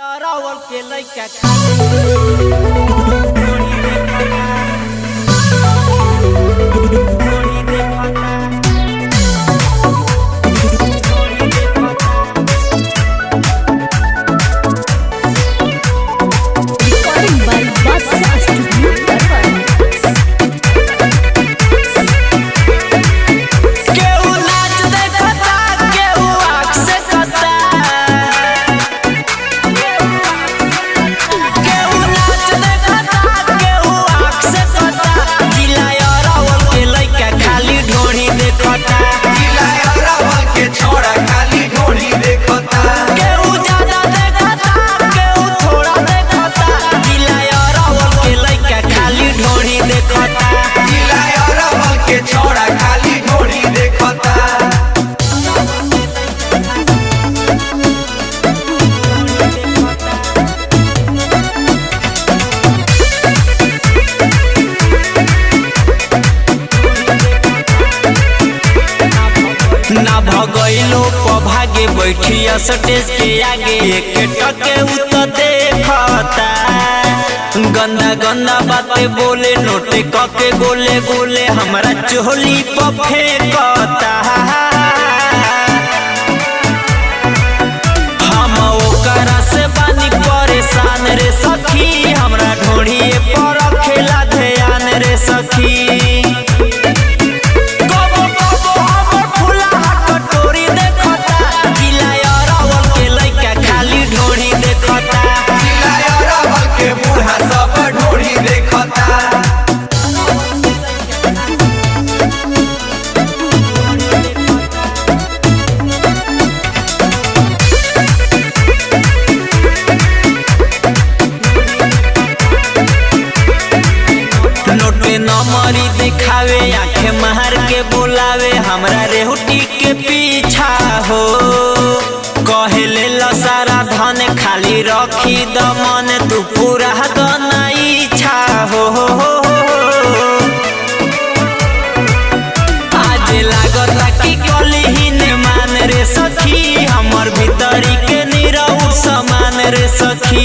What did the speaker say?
रावल के लइका खाली ना भगैलो भागे बैठिया स्टेज के आगे एक टके उत देखता गंदा गंदा बातें बोले नोटे कके गोले गोले हमारा चोली पर फेंकता हम ओकरा से बानी परेशान रे सखी हमरा ढोढ़िए पर खेला ध्यान रे सखी नमरी दिखावे आंखें मार के बुलावे हमरा रेहुटी के पीछा हो कहेले सारा धन खाली रखी दमन तू पूरा दना इच्छा हो आज लागता कि कली ही ने मान रे सखी हमर भीतरी के निरहु समान रे सखी